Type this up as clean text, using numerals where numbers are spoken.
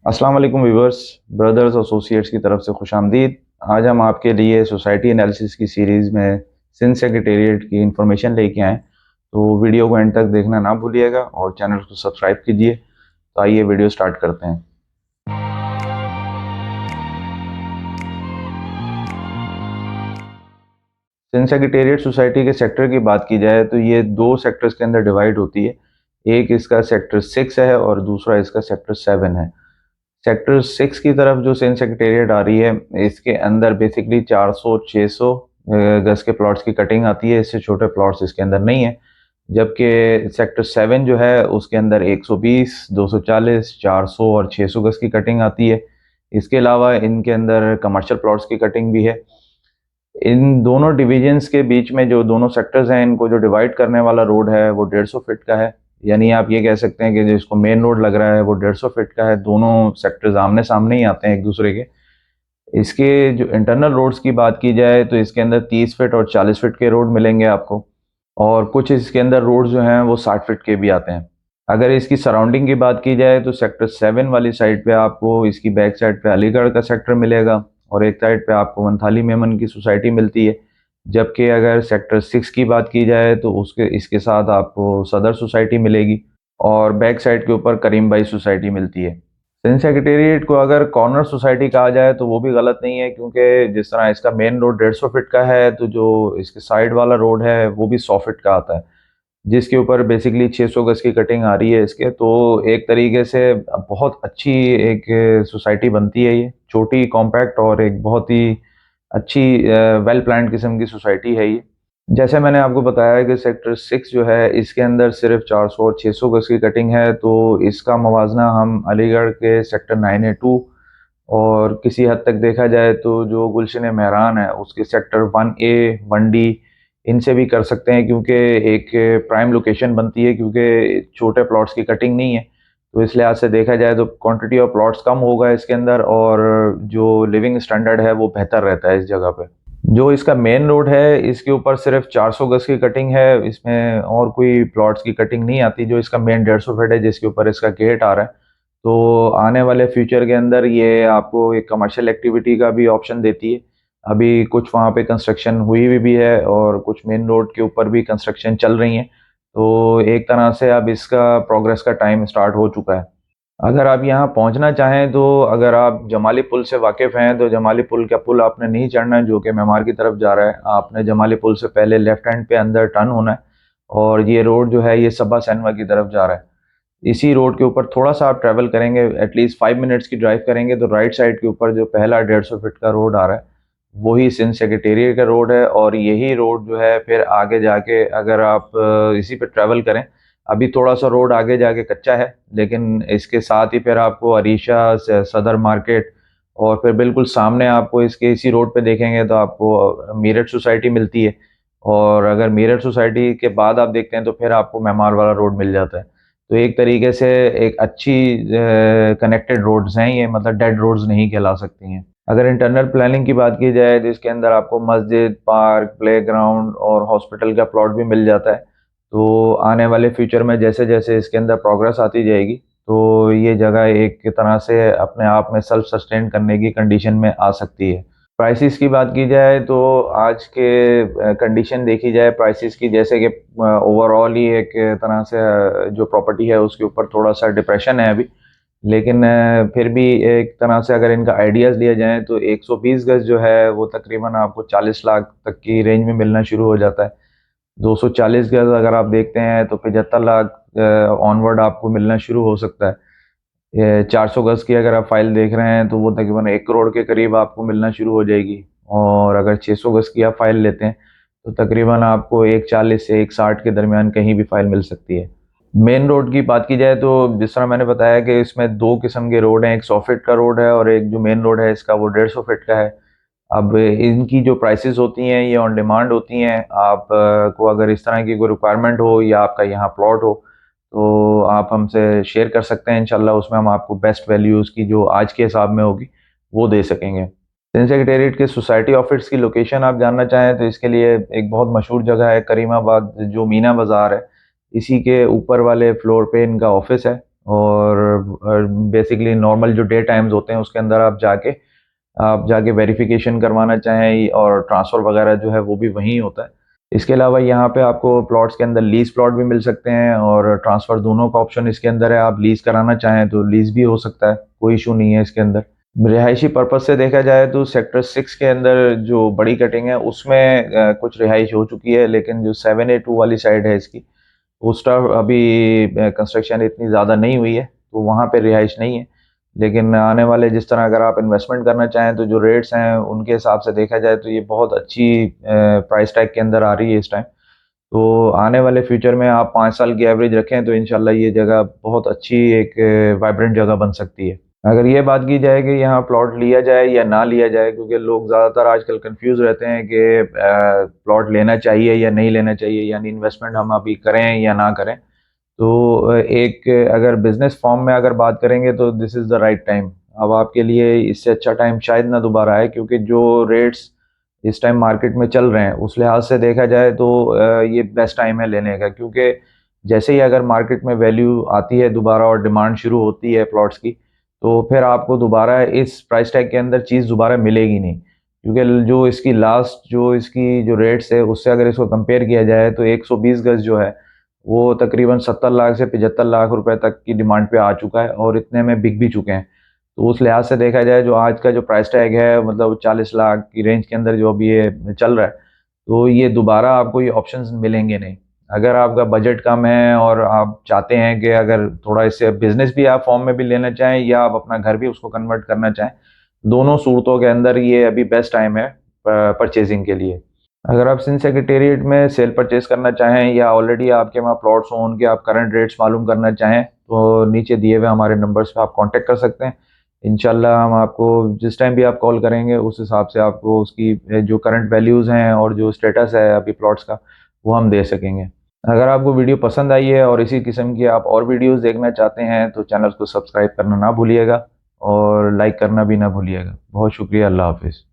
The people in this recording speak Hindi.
अस्सलाम वालेकुम व्यूवर्स, ब्रदर्स एसोसिएट्स की तरफ से खुशामदीद। आज हम आपके लिए सोसाइटी एनालिसिस की सीरीज़ में सिंध सेक्रेटेरिएट की इंफॉर्मेशन लेके आए। तो वीडियो को एंड तक देखना ना भूलिएगा और चैनल को सब्सक्राइब कीजिए। तो आइए वीडियो स्टार्ट करते हैं। सिंध सेक्रेटेरिएट सोसाइटी के सेक्टर की बात की जाए तो ये दो सेक्टर्स के अंदर डिवाइड होती है। एक इसका सेक्टर 6 है और दूसरा इसका सेक्टर 7 है। सेक्टर 6 की तरफ जो सिंध सेक्रेटेरिएट आ रही है, इसके अंदर बेसिकली 400-600 गज के प्लॉट्स की कटिंग आती है। इससे छोटे प्लॉट्स इसके अंदर नहीं है। जबकि सेक्टर 7 जो है उसके अंदर 120, 240, 400 और 600 गज की कटिंग आती है। इसके अलावा इनके अंदर कमर्शियल प्लॉट्स की कटिंग भी है। इन दोनों डिविजन्स के बीच में जो दोनों सेक्टर्स हैं, इनको जो डिवाइड करने वाला रोड है वो 150 फीट का है। यानी आप ये कह सकते हैं कि जो इसको मेन रोड लग रहा है वो 150 फीट का है। दोनों सेक्टर्स आमने सामने ही आते हैं एक दूसरे के। इसके जो इंटरनल रोड्स की बात की जाए तो इसके अंदर 30 फीट और 40 फीट के रोड मिलेंगे आपको, और कुछ इसके अंदर रोड जो हैं वो 60 फीट के भी आते हैं। अगर इसकी सराउंडिंग की बात की जाए तो सेक्टर 7 वाली साइड पे आपको इसकी बैक साइड पे अलीगढ़ का सेक्टर मिलेगा और एक साइड पे आपको वंथाली मेमन की सोसाइटी मिलती है। जबकि अगर सेक्टर 6 की बात की जाए तो उसके इसके साथ आपको सदर सोसाइटी मिलेगी और बैक साइड के ऊपर करीम भाई सोसाइटी मिलती है। सिंध सेक्रेटेरिएट को अगर कॉर्नर सोसाइटी कहा जाए तो वो भी गलत नहीं है, क्योंकि जिस तरह इसका मेन रोड 150 फीट का है तो जो इसके साइड वाला रोड है वो भी 100 फीट का आता है, जिसके ऊपर बेसिकली 600 गज की कटिंग आ रही है इसके। तो एक तरीके से बहुत अच्छी एक सोसाइटी बनती है। ये छोटी, कॉम्पैक्ट और एक बहुत ही अच्छी वेल प्लान्ड किस्म की सोसाइटी है ये। जैसे मैंने आपको बताया कि सेक्टर 6 जो है इसके अंदर सिर्फ 400 और 600 गज की कटिंग है, तो इसका मवाजना हम अलीगढ़ के सेक्टर 9A2 और किसी हद तक देखा जाए तो जो गुलशन मेहरान है उसके सेक्टर 1A 1D इनसे भी कर सकते हैं, क्योंकि एक प्राइम लोकेशन बनती है, क्योंकि छोटे प्लॉट्स की कटिंग नहीं है। तो इस लिहाज से देखा जाए तो क्वांटिटी ऑफ प्लॉट्स कम होगा इसके अंदर और जो लिविंग स्टैंडर्ड है वो बेहतर रहता है इस जगह पे। जो इसका मेन रोड है इसके ऊपर सिर्फ 400 गज की कटिंग है, इसमें और कोई प्लॉट्स की कटिंग नहीं आती। जो इसका मेन 150 फीट है जिसके ऊपर इसका गेट आ रहा है, तो आने वाले फ्यूचर के अंदर ये आपको एक कमर्शियल एक्टिविटी का भी ऑप्शन देती है। अभी कुछ वहाँ पे कंस्ट्रक्शन हुई हुई भी है और कुछ मेन रोड के ऊपर भी कंस्ट्रक्शन चल रही है। तो एक तरह से अब इसका प्रोग्रेस का टाइम स्टार्ट हो चुका है। अगर आप यहाँ पहुँचना चाहें तो अगर आप जमाली पुल से वाकिफ़ हैं तो जमाली पुल का पुल आपने नहीं चढ़ना है जो कि मेमार की तरफ जा रहा है। आपने जमाली पुल से पहले लेफ्ट हैंड पे अंदर टर्न होना है और ये रोड जो है ये सबा सैनवा की तरफ जा रहा है। इसी रोड के ऊपर थोड़ा सा आप ट्रैवल करेंगे, एटलीस्ट 5 मिनट्स की ड्राइव करेंगे तो राइट साइड के ऊपर जो पहला 150 फीट का रोड आ रहा है वही सिंध सेक्रेटेरिएट का रोड है। और यही रोड जो है फिर आगे जाके अगर आप इसी पे ट्रैवल करें, अभी थोड़ा सा रोड आगे जाके कच्चा है, लेकिन इसके साथ ही फिर आपको अरीशा सदर मार्केट और फिर बिल्कुल सामने आपको इसके इसी रोड पे देखेंगे तो आपको मेरठ सोसाइटी मिलती है। और अगर मेरठ सोसाइटी के बाद आप देखते हैं तो फिर आपको मेमार वाला रोड मिल जाता है। तो एक तरीके से एक अच्छी कनेक्टेड रोड्स हैं ये, मतलब डेड रोड्स नहीं कहला सकती हैं। अगर इंटरनल प्लानिंग की बात की जाए तो इसके अंदर आपको मस्जिद, पार्क, प्लेग्राउंड और हॉस्पिटल का प्लॉट भी मिल जाता है। तो आने वाले फ्यूचर में जैसे जैसे इसके अंदर प्रोग्रेस आती जाएगी तो ये जगह एक तरह से अपने आप में सेल्फ सस्टेन करने की कंडीशन में आ सकती है। प्राइसेस की बात की जाए तो आज के कंडीशन देखी जाए प्राइसेस की, जैसे कि ओवरऑल ही एक तरह से जो प्रॉपर्टी है उसके ऊपर थोड़ा सा डिप्रेशन है अभी, लेकिन फिर भी एक तरह से अगर इनका आइडियाज़ लिया जाए तो 120 गज जो है वो तकरीबन आपको 40 लाख तक की रेंज में मिलना शुरू हो जाता है। 240 गज अगर आप देखते हैं तो 75 लाख ऑनवर्ड आपको मिलना शुरू हो सकता है। ये 400 गज की अगर आप फाइल देख रहे हैं तो वो तकरीबन 1 करोड़ के करीब आपको मिलना शुरू हो जाएगी। और अगर 600 गज की आप फाइल लेते हैं तो तकरीबन आपको 140 से 160 के दरमियान कहीं भी फाइल मिल सकती है। मेन रोड की बात की जाए तो जिस तरह मैंने बताया कि इसमें दो किस्म के रोड हैं, एक 100 फीट का रोड है और एक जो मेन रोड है इसका वो 150 फीट का है। अब इनकी जो प्राइसेस होती हैं ये ऑन डिमांड होती हैं। आप को अगर इस तरह की कोई रिक्वायरमेंट हो या आपका यहाँ प्लॉट हो तो आप हमसे शेयर कर सकते हैं। इंशाल्लाह उसमें हम आपको बेस्ट वैल्यू उसकी जो आज के हिसाब में होगी वो दे सकेंगे। सिंध सेक्रेटेरिएट के सोसाइटी ऑफिस की लोकेशन आप जानना चाहें तो इसके लिए एक बहुत मशहूर जगह है करीमाबाद, जो मीना बाज़ार है, इसी के ऊपर वाले फ्लोर पे इनका ऑफिस है। और बेसिकली नॉर्मल जो डे टाइम्स होते हैं उसके अंदर आप जाके वेरिफिकेशन करवाना चाहें और ट्रांसफ़र वगैरह जो है वो भी वहीं होता है। इसके अलावा यहाँ पे आपको प्लॉट्स के अंदर लीज़ प्लॉट भी मिल सकते हैं और ट्रांसफ़र दोनों का ऑप्शन इसके अंदर है। आप लीज़ कराना चाहें तो लीज़ भी हो सकता है, कोई इशू नहीं है इसके अंदर। रिहायशी पर्पज़ से देखा जाए तो सेक्टर 6 के अंदर जो बड़ी कटिंग है उसमें कुछ रिहाइश हो चुकी है, लेकिन जो 7A2 वाली साइड है इसकी, उसका अभी कंस्ट्रक्शन इतनी ज़्यादा नहीं हुई है, तो वहाँ पे रिहाइश नहीं है। लेकिन आने वाले जिस तरह अगर आप इन्वेस्टमेंट करना चाहें तो जो रेट्स हैं उनके हिसाब से देखा जाए तो ये बहुत अच्छी प्राइस टैग के अंदर आ रही है इस टाइम। तो आने वाले फ्यूचर में आप 5 साल की एवरेज रखें तो इंशाल्लाह ये जगह बहुत अच्छी एक वाइब्रेंट जगह बन सकती है। अगर ये बात की जाए कि यहाँ प्लॉट लिया जाए या ना लिया जाए, क्योंकि लोग ज़्यादातर आजकल कंफ्यूज रहते हैं कि प्लॉट लेना चाहिए या नहीं लेना चाहिए, यानी इन्वेस्टमेंट हम अभी करें या ना करें। तो एक अगर बिजनेस फॉर्म में अगर बात करेंगे तो this is the right time. अब आपके लिए इससे अच्छा टाइम शायद ना दोबारा आए, क्योंकि जो रेट्स इस टाइम मार्केट में चल रहे हैं उस लिहाज से देखा जाए तो ये बेस्ट टाइम है लेने का, क्योंकि जैसे ही अगर मार्केट में वैल्यू आती है दोबारा और डिमांड शुरू होती है प्लॉट्स की, तो फिर आपको दोबारा इस प्राइस टैग के अंदर चीज़ दोबारा मिलेगी नहीं, क्योंकि जो इसकी जो रेट्स है उससे अगर इसको कंपेयर किया जाए तो 120 गज जो है वो तकरीबन 70 लाख से 75 लाख रुपए तक की डिमांड पे आ चुका है और इतने में बिक भी चुके हैं। तो उस लिहाज से देखा जाए जो आज का जो प्राइस टैग है मतलब 40 लाख की रेंज के अंदर जो अभी ये चल रहा है, तो ये दोबारा आपको ये ऑप्शंस मिलेंगे नहीं। अगर आपका बजट कम है और आप चाहते हैं कि अगर थोड़ा इससे बिजनेस भी आप फॉर्म में भी लेना चाहें या आप अपना घर भी उसको कन्वर्ट करना चाहें, दोनों सूरतों के अंदर ये अभी बेस्ट टाइम है परचेजिंग के लिए। अगर आप सिंध सेक्रेटेरिएट में सेल परचेज करना चाहें या ऑलरेडी आपके वहाँ प्लॉट्स हों उनके आप करंट रेट्स मालूम करना चाहें तो नीचे दिए हुए हमारे नंबर्स पे आप कांटेक्ट कर सकते हैं। इंशाल्लाह हम आपको जिस टाइम भी आप कॉल करेंगे उस हिसाब से आपको उसकी जो करंट वैल्यूज़ हैं और जो स्टेटस है अभी प्लॉट्स का वो हम दे सकेंगे। अगर आपको वीडियो पसंद आई है और इसी किस्म की आप और वीडियोज़ देखना चाहते हैं तो चैनल को सब्सक्राइब करना ना भूलिएगा और लाइक करना भी ना भूलिएगा। बहुत शुक्रिया। अल्लाह हाफिज़।